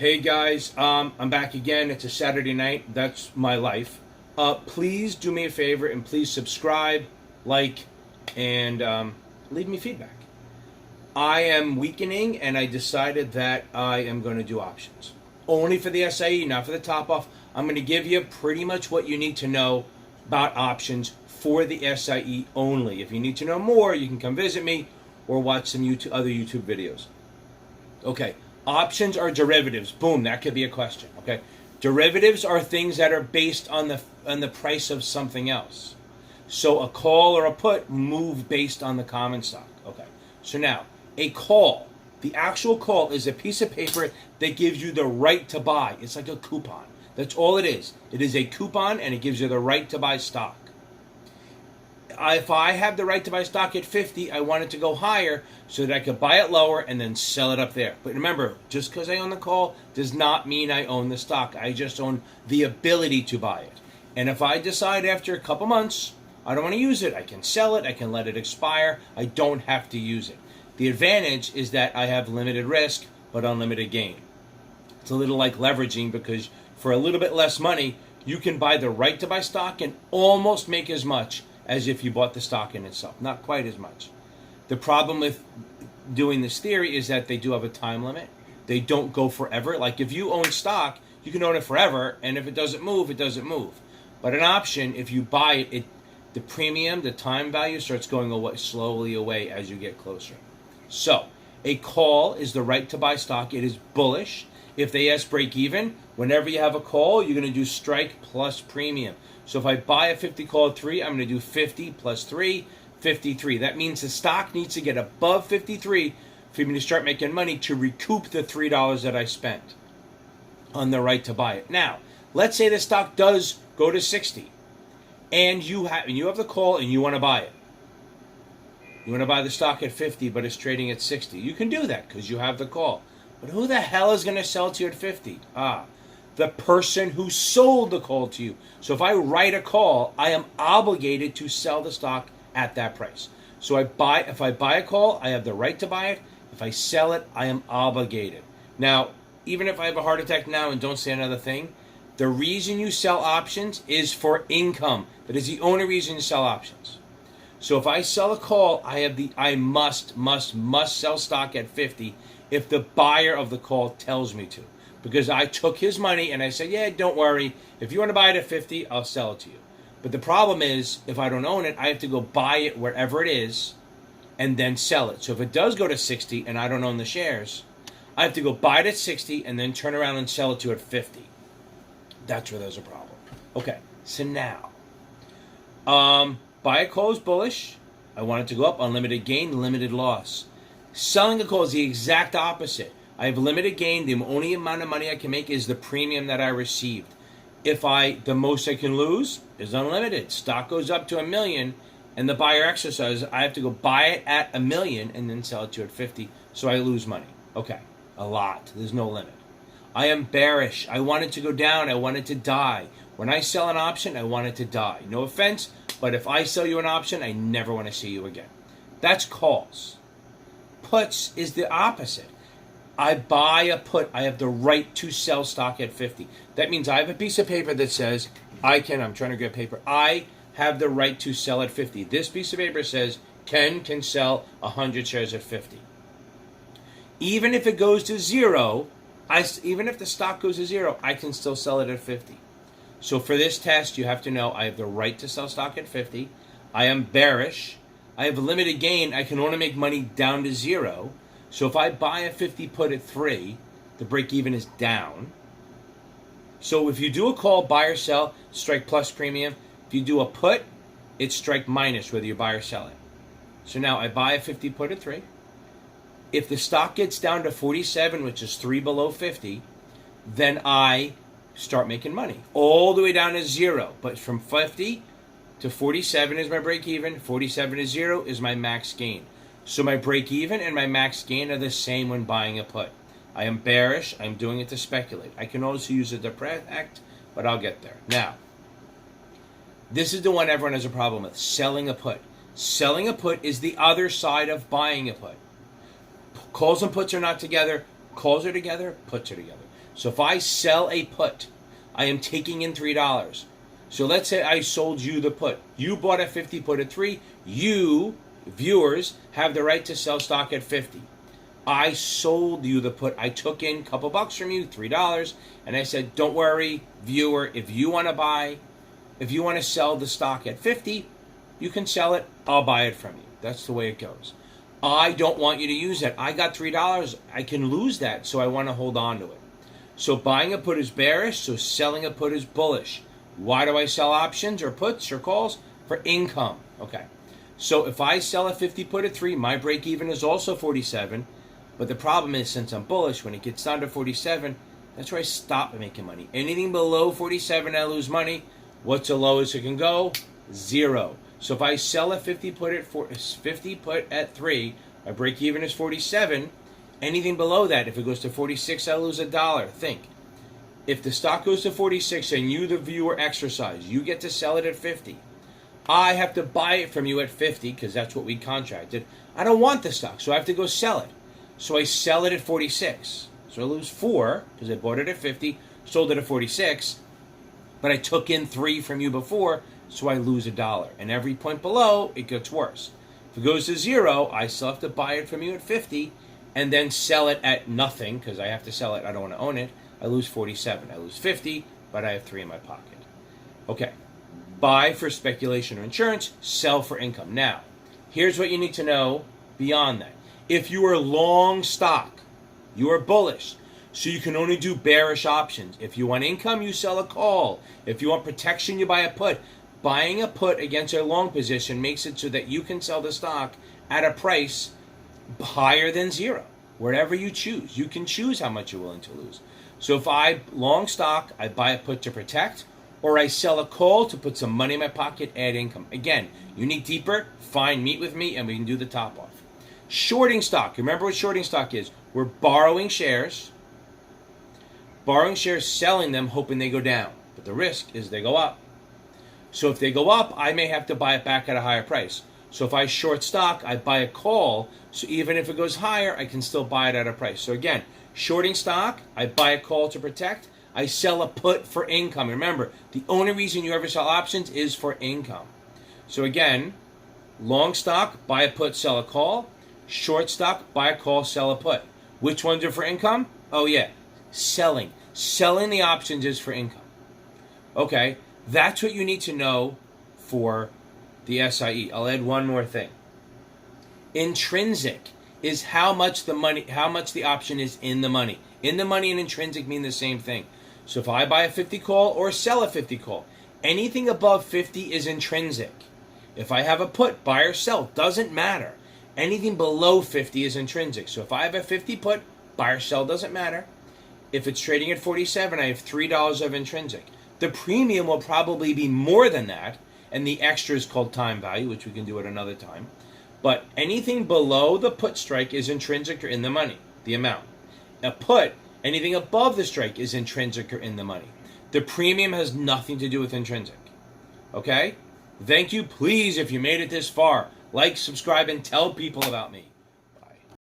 Hey guys, I'm back again. It's a Saturday night. That's my life. Please do me a favor and please subscribe, like, and leave me feedback. I am weakening and I decided that I am going to do options. Only for the SIE, not for the top off. I'm going to give you pretty much what you need to know about options for the SIE only. If you need to know more, you can come visit me or watch some other YouTube videos. Okay. Options are derivatives. Boom, that could be a question. Okay, derivatives are things that are based on the price of something else. So a call or a put move based on the common stock. Okay, so now a call, the actual call is a piece of paper that gives you the right to buy. It's like a coupon. That's all it is. It is a coupon and it gives you the right to buy stock. If I have the right to buy stock at 50, I want it to go higher so that I could buy it lower and then sell it up there. But remember, just because I own the call does not mean I own the stock. I just own the ability to buy it. And if I decide after a couple months I don't want to use it, I can sell it, I can let it expire. I don't have to use it. The advantage is that I have limited risk but unlimited gain. It's a little like leveraging because for a little bit less money, you can buy the right to buy stock and almost make as much as if you bought the stock in itself. Not quite as much. The problem with doing this theory is that they do have a time limit. They don't go forever. Like if you own stock, you can own it forever, and if it doesn't move, it doesn't move. But an option, if you buy it, the premium, the time value starts going away, slowly away as you get closer. So a call is the right to buy stock. It is bullish. If they ask break even, whenever you have a call, you're going to do strike plus premium. So if I buy a 50 call at 3, I'm going to do 50 plus 3, 53. That means the stock needs to get above 53 for me to start making money to recoup the $3 that I spent on the right to buy it. Now, let's say the stock does go to 60 and you have the call and you want to buy it. You want to buy the stock at 50 but it's trading at 60. You can do that because you have the call. But who the hell is going to sell to you at 50? The person who sold the call to you. So if I write a call, I am obligated to sell the stock at that price. So if I buy a call, I have the right to buy it. If I sell it, I am obligated. Now, even if I have a heart attack now and don't say another thing, the reason you sell options is for income. That is the only reason you sell options. So if I sell a call, I must sell stock at 50 if the buyer of the call tells me to. Because I took his money and I said, yeah, don't worry. If you want to buy it at 50, I'll sell it to you. But the problem is, if I don't own it, I have to go buy it wherever it is and then sell it. So if it does go to 60 and I don't own the shares, I have to go buy it at 60 and then turn around and sell it to you at 50. That's where there's a problem. Okay, so now, buy a call is bullish. I want it to go up, unlimited gain, limited loss. Selling a call is the exact opposite. I have limited gain. The only amount of money I can make is the premium that I received. The most I can lose is unlimited. Stock goes up to $1 million and the buyer exercises, I have to go buy it at $1 million and then sell it to you at 50. So I lose money. Okay. A lot. There's no limit. I am bearish. I want it to go down. I want it to die. When I sell an option, I want it to die. No offense, but if I sell you an option, I never want to see you again. That's calls. Puts is the opposite. I buy a put. I have the right to sell stock at 50. That means I have a piece of paper that says I'm trying to get paper. I have the right to sell at 50. This piece of paper says Ken can sell 100 shares at 50. Even if it goes to zero, even if the stock goes to zero, I can still sell it at 50. So for this test, you have to know I have the right to sell stock at 50. I am bearish. I have limited gain. I can only make money down to zero. So if I buy a 50 put at 3, the break even is down. So if you do a call, buy or sell, strike plus premium. If you do a put, it's strike minus whether you buy or sell it. So now I buy a 50 put at 3. If the stock gets down to 47, which is 3 below 50, then I start making money. All the way down to 0. But from 50 to 47 is my break even. 47 to 0 is my max gain. So my break even and my max gain are the same when buying a put. I am bearish. I'm doing it to speculate. I can also use it to protect, but I'll get there. Now, this is the one everyone has a problem with, selling a put. Selling a put is the other side of buying a put. Calls and puts are not together. Calls are together. Puts are together. So if I sell a put, I am taking in $3. So let's say I sold you the put. You bought a 50 put at 3. You, viewers, have the right to sell stock at 50. I sold you the put. I took in a couple bucks from you, $3, and I said, don't worry, viewer, if you want to sell the stock at 50, you can sell it, I'll buy it from you. That's the way it goes. I don't want you to use that. I got $3, I can lose that, so I want to hold on to it. So buying a put is bearish, so selling a put is bullish. Why do I sell options or puts or calls? For income. Okay. So if I sell a 50 put at 3, my break even is also 47. But the problem is, since I'm bullish, when it gets down to 47, that's where I stop making money. Anything below 47, I lose money. What's the lowest it can go? 0. So if I sell a 50 put at 3, my break even is 47. Anything below that, if it goes to 46, I lose $1. Think. If the stock goes to 46 and you, the viewer, exercise, you get to sell it at 50. I have to buy it from you at 50 because that's what we contracted. I don't want the stock, so I have to go sell it. So I sell it at 46. So I lose 4 because I bought it at 50, sold it at 46, but I took in 3 from you before, so I lose $1. And every point below, it gets worse. If it goes to 0, I still have to buy it from you at 50 and then sell it at nothing because I have to sell it. I don't want to own it. I lose 47. I lose 50, but I have 3 in my pocket. Okay. Buy for speculation or insurance, sell for income. Now, here's what you need to know beyond that. If you are long stock, you are bullish, so you can only do bearish options. If you want income, you sell a call. If you want protection, you buy a put. Buying a put against a long position makes it so that you can sell the stock at a price higher than 0. Wherever you choose. You can choose how much you're willing to lose. So if I long stock, I buy a put to protect, or I sell a call to put some money in my pocket, add income. Again, you need deeper, fine, meet with me, and we can do the top off. Shorting stock. Remember what shorting stock is. We're borrowing shares, selling them, hoping they go down. But the risk is they go up. So if they go up, I may have to buy it back at a higher price. So if I short stock, I buy a call. So even if it goes higher, I can still buy it at a price. So again, shorting stock, I buy a call to protect. I sell a put for income. Remember, the only reason you ever sell options is for income. So again, long stock, buy a put, sell a call. Short stock, buy a call, sell a put. Which ones are for income? Oh yeah, selling. Selling the options is for income. Okay, that's what you need to know for the SIE. I'll add one more thing. Intrinsic is how much the option is in the money. In the money and intrinsic mean the same thing. So if I buy a 50 call or sell a 50 call, anything above 50 is intrinsic. If I have a put, buy or sell, doesn't matter. Anything below 50 is intrinsic. So if I have a 50 put, buy or sell, doesn't matter. If it's trading at 47, I have $3 of intrinsic. The premium will probably be more than that, and the extra is called time value, which we can do at another time. But anything below the put strike is intrinsic or in the money, the amount. A put, anything above the strike is intrinsic or in the money. The premium has nothing to do with intrinsic. Okay? Thank you. Please, if you made it this far, like, subscribe, and tell people about me.